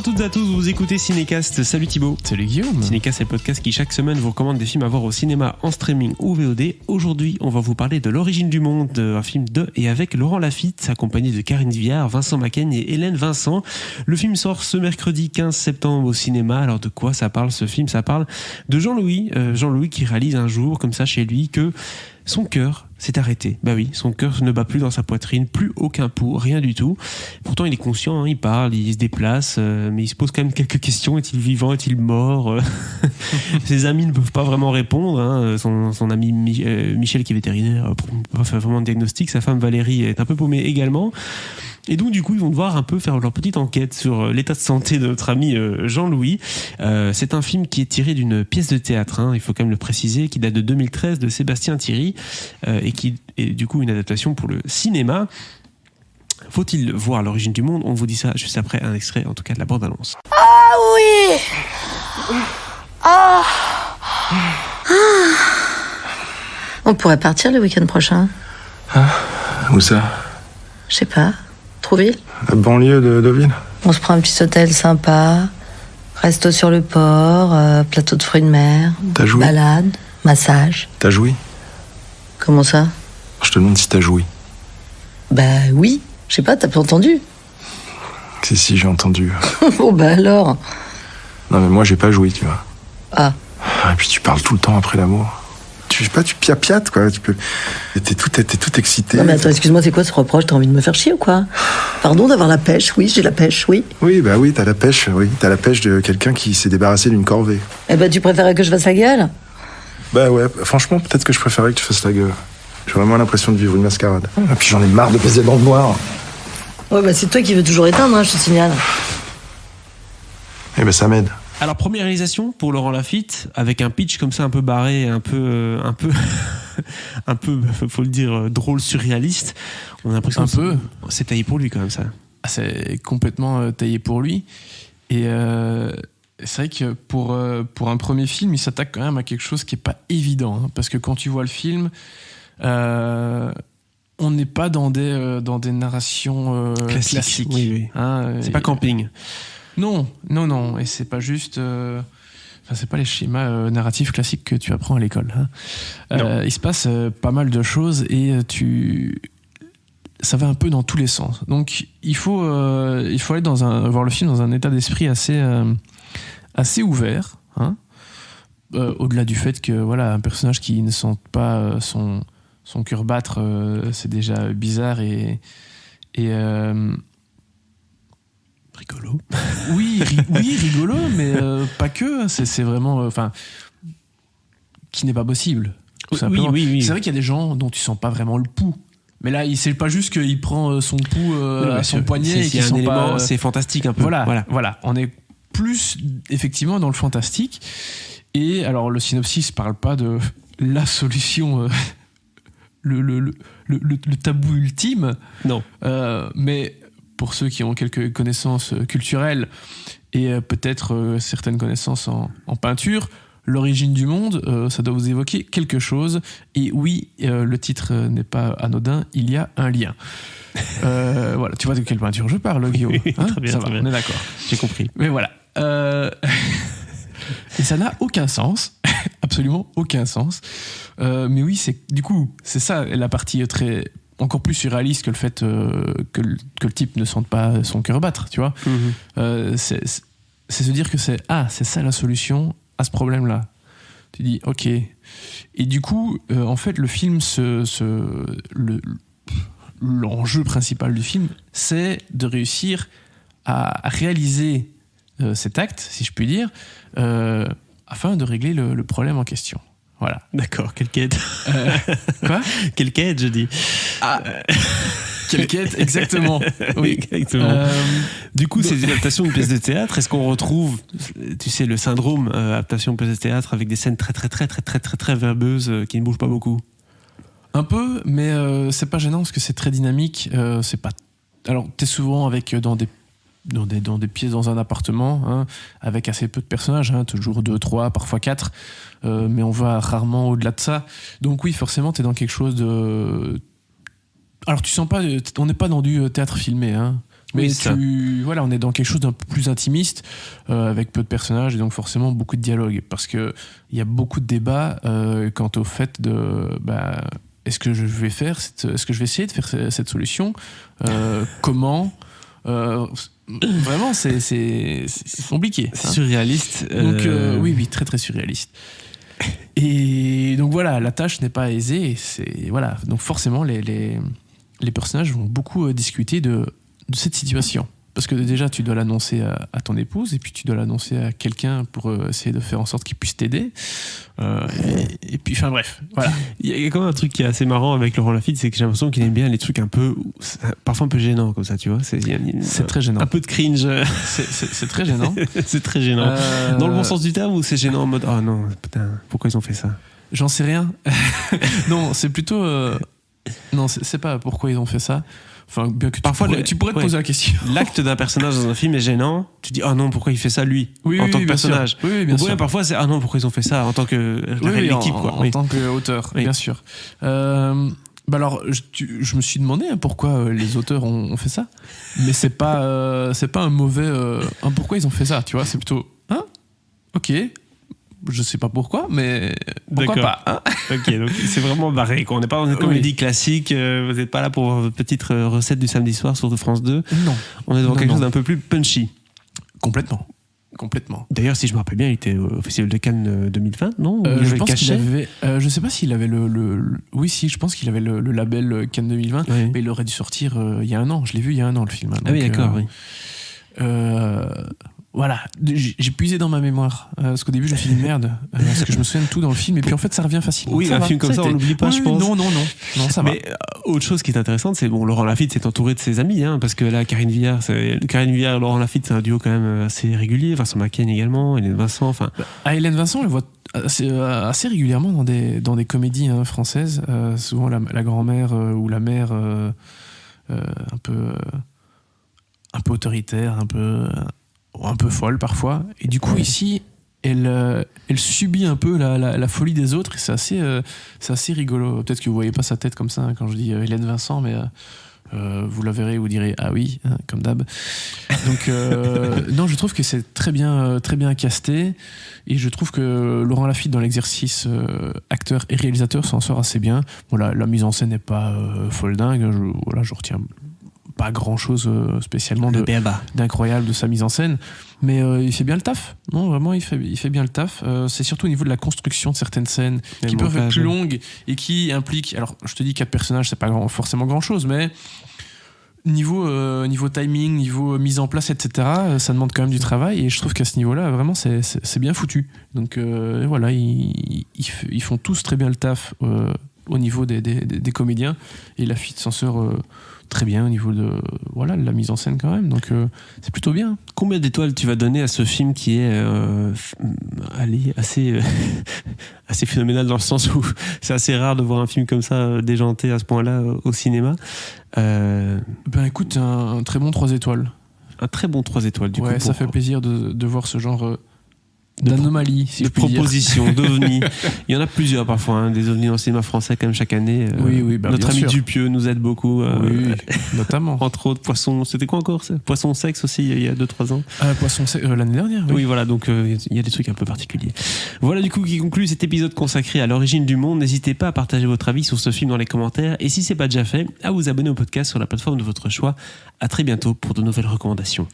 à toutes et à tous, vous écoutez Cinécast. Salut Thibaut. Salut Guillaume. Cinécast, c'est le podcast qui chaque semaine vous recommande des films à voir au cinéma, en streaming ou VOD. Aujourd'hui, on va vous parler de L'origine du monde, un film de et avec Laurent Lafitte, accompagné de Karine Viard, Vincent Macaigne et Hélène Vincent. Le film sort ce mercredi 15 septembre au cinéma. Alors de quoi ça parle ce film ? Ça parle de Jean-Louis qui réalise un jour, comme ça chez lui, que son cœur s'est arrêté. Bah oui, son cœur ne bat plus dans sa poitrine, plus aucun pouls, rien du tout. Pourtant, il est conscient, il parle, il se déplace, mais il se pose quand même quelques questions. Est-il vivant ? Est-il mort ? Ses amis ne peuvent pas vraiment répondre. Son ami Michel, qui est vétérinaire, ne peut pas faire vraiment de diagnostic. Sa femme Valérie est un peu paumée également. Et donc du coup ils vont devoir un peu faire leur petite enquête sur l'état de santé de notre ami Jean-Louis. C'est un film qui est tiré d'une pièce de théâtre, il faut quand même le préciser, qui date de 2013 de Sébastien Thierry et qui est du coup une adaptation pour le cinéma. Faut-il voir L'origine du monde ? On vous dit ça juste après un extrait en tout cas de la bande-annonce. Ah oui. Ah. On pourrait partir le week-end prochain. Ah, où ça ? Je sais pas. Trouville ? La banlieue de Deauville ? On se prend un petit hôtel sympa, resto sur le port, plateau de fruits de mer, T'as joui ? balade, massage. T'as joui ? Comment ça ? Je te demande si t'as joui. Bah oui, je sais pas, t'as pas entendu ? Si, j'ai entendu. Bon bah alors. Non mais moi j'ai pas joui, tu vois. Ah. Et puis tu parles tout le temps après l'amour. Tu sais pas, tu piapiates quoi, t'es tout excité. Non mais attends, excuse-moi, c'est quoi ce reproche ? T'as envie de me faire chier ou quoi ? Pardon d'avoir la pêche, oui, j'ai la pêche, oui. Oui, t'as la pêche, T'as la pêche de quelqu'un qui s'est débarrassé d'une corvée. Eh bah tu préférais que je fasse la gueule ? Bah ouais, franchement, peut-être que je préférais que tu fasses la gueule. J'ai vraiment l'impression de vivre une mascarade. Et puis j'en ai marre de peser dans le noir. Ouais bah c'est toi qui veux toujours éteindre, je te signale. Eh ben ça m'aide. Alors première réalisation pour Laurent Lafitte avec un pitch comme ça un peu barré, un peu faut le dire drôle, surréaliste. On a l'impression que c'est taillé pour lui quand même ça. C'est complètement taillé pour lui. Et c'est vrai que pour un premier film, il s'attaque quand même à quelque chose qui est pas évident, parce que quand tu vois le film, on n'est pas dans des narrations classiques. Oui. C'est pas camping. Non, et c'est pas juste. C'est pas les schémas narratifs classiques que tu apprends à l'école. Il se passe pas mal de choses et ça va un peu dans tous les sens. Donc il faut aller voir le film dans un état d'esprit assez ouvert. Au-delà du fait que un personnage qui ne sent pas son cœur battre, c'est déjà bizarre et rigolo. Oui, rigolo, mais pas que. C'est vraiment, qui n'est pas possible. Tout simplement. Oui. C'est vrai qu'il y a des gens dont tu sens pas vraiment le pouls. Mais là, c'est pas juste qu'il prend son pouls à son poignet. C'est un élément, c'est fantastique un peu. Voilà. On est plus effectivement dans le fantastique. Et alors, le synopsis parle pas de la solution, le tabou ultime. Non. Mais pour ceux qui ont quelques connaissances culturelles et peut-être certaines connaissances en peinture, L'origine du monde, ça doit vous évoquer quelque chose. Et oui, le titre n'est pas anodin, il y a un lien. Voilà, tu vois de quelle peinture je parle, Guillaume, oui, très bien, on est d'accord. J'ai compris. Mais voilà. Et ça n'a aucun sens, absolument aucun sens. Mais oui, c'est ça la partie encore plus surréaliste que le fait que le type ne sente pas son cœur battre, tu vois. C'est se dire que c'est ça la solution à ce problème-là. Tu dis, ok. Et du coup, en fait, le film, l'enjeu principal du film, c'est de réussir à réaliser cet acte, si je puis dire, afin de régler le problème en question. Voilà. D'accord, quelle quête Quoi ? Quelle quête, je dis. Quelle quête, exactement. Oui. Exactement. Du coup, c'est une adaptation d'une pièce de théâtre. Est-ce qu'on retrouve, tu sais, le syndrome adaptation de pièce de théâtre avec des scènes très verbeuses qui ne bougent pas beaucoup ? Un peu, mais c'est pas gênant parce que c'est très dynamique. C'est pas. Alors, t'es souvent dans des pièces dans un appartement, avec assez peu de personnages, toujours 2, 3, parfois 4, mais on va rarement au-delà de ça. Donc oui, forcément, t'es dans quelque chose de... Alors tu sens pas... On n'est pas dans du théâtre filmé, Mais Oui, voilà, on est dans quelque chose d'un peu plus intimiste, avec peu de personnages et donc forcément beaucoup de dialogues. Parce qu'il y a beaucoup de débats quant au fait de est-ce que je vais essayer de faire cette solution comment vraiment, c'est compliqué. C'est surréaliste. Donc, oui, très très surréaliste. Et donc voilà, la tâche n'est pas aisée. Voilà. Donc forcément, les personnages vont beaucoup discuter de cette situation. Parce que déjà, tu dois l'annoncer à ton épouse et puis tu dois l'annoncer à quelqu'un pour essayer de faire en sorte qu'il puisse t'aider. Et puis, enfin bref, voilà. Il y a quand même un truc qui est assez marrant avec Laurent Lafitte, c'est que j'ai l'impression qu'il aime bien les trucs un peu, parfois un peu gênants comme ça, tu vois. C'est très gênant. Un peu de cringe. C'est très gênant. C'est très gênant. Dans le bon sens du terme, ou c'est gênant en mode oh non, putain, pourquoi ils ont fait ça? J'en sais rien. Non, c'est plutôt. Non, c'est pas pourquoi ils ont fait ça. Enfin, bien que parfois, tu pourrais te poser la question. L'acte d'un personnage dans un film est gênant. Tu dis ah non, pourquoi il fait ça lui en tant que personnage. Oui, bien sûr. Parfois c'est ah non, pourquoi ils ont fait ça en tant que l'équipe quoi. En tant qu'auteur, bien sûr. Alors, je me suis demandé pourquoi les auteurs ont fait ça, mais c'est pas un mauvais. Pourquoi ils ont fait ça, tu vois. C'est plutôt ok. Je sais pas pourquoi, mais pourquoi pas Ok, donc c'est vraiment barré. On n'est pas dans une comédie classique. Vous n'êtes pas là pour votre petite recette du samedi soir sur France 2. Non. On est dans quelque chose d'un peu plus punchy. Complètement. D'ailleurs, si je me rappelle bien, il était au Festival de Cannes 2020, non? Je pense qu'il avait. Je sais pas s'il avait Oui, si, je pense qu'il avait le label Cannes 2020, oui. mais il aurait dû sortir il y a un an. Je l'ai vu il y a un an, le film. Ah oui, d'accord, oui. Voilà, j'ai puisé dans ma mémoire parce qu'au début je me suis dit merde parce que je me souviens de tout dans le film et puis en fait ça revient facilement. Oui, un film comme ça on l'oublie pas, je pense. Non, ça va. Mais autre chose qui est intéressante, c'est Laurent Lafitte s'est entouré de ses amis, parce que là Karine Viard et Laurent Lafitte, c'est un duo quand même assez régulier. Vincent Macaigne également, Hélène Vincent, enfin. Hélène Vincent, on le voit assez régulièrement dans des comédies françaises, souvent la grand-mère ou la mère un peu autoritaire, un peu folle parfois, et du coup ici elle subit un peu la folie des autres et c'est assez rigolo. Peut-être que vous voyez pas sa tête comme ça quand je dis Hélène Vincent, mais vous la verrez, vous direz ah oui, comme d'hab. Donc non, je trouve que c'est très bien casté et je trouve que Laurent Lafitte dans l'exercice acteur et réalisateur s'en sort assez bien. Voilà, la mise en scène n'est pas folle dingue, je retiens pas grand chose spécialement d'incroyable de sa mise en scène, mais il fait bien le taf. Non, vraiment, il fait bien le taf. C'est surtout au niveau de la construction de certaines scènes qui peuvent être plus longues et qui impliquent. Alors, je te dis 4 personnages, c'est pas forcément grand chose, mais niveau timing, niveau mise en place, etc., ça demande quand même du travail et je trouve qu'à ce niveau-là, vraiment, c'est bien foutu. Donc voilà, ils font tous très bien le taf au niveau des comédiens et Lafitte s'en sort très bien au niveau de la mise en scène quand même, donc c'est plutôt bien. Combien d'étoiles tu vas donner à ce film qui est assez phénoménal dans le sens où c'est assez rare de voir un film comme ça déjanté à ce point-là au cinéma? Écoute, un très bon 3 étoiles. Un très bon 3 étoiles du coup. Ça fait plaisir de voir ce genre d'anomalie, si de je puis dire. propositions, d'ovnis. Il y en a plusieurs parfois, des ovnis dans le cinéma français quand même chaque année. Oui, notre ami Dupieux nous aide beaucoup. Oui, notamment. Entre autres, Poisson, c'était quoi encore ça? Poisson sexe aussi, il y a 2-3 ans. Poisson sexe, l'année dernière. Oui, voilà, donc il y a des trucs un peu particuliers. Voilà du coup qui conclut cet épisode consacré à l'origine du monde. N'hésitez pas à partager votre avis sur ce film dans les commentaires et si c'est pas déjà fait, à vous abonner au podcast sur la plateforme de votre choix. À très bientôt pour de nouvelles recommandations.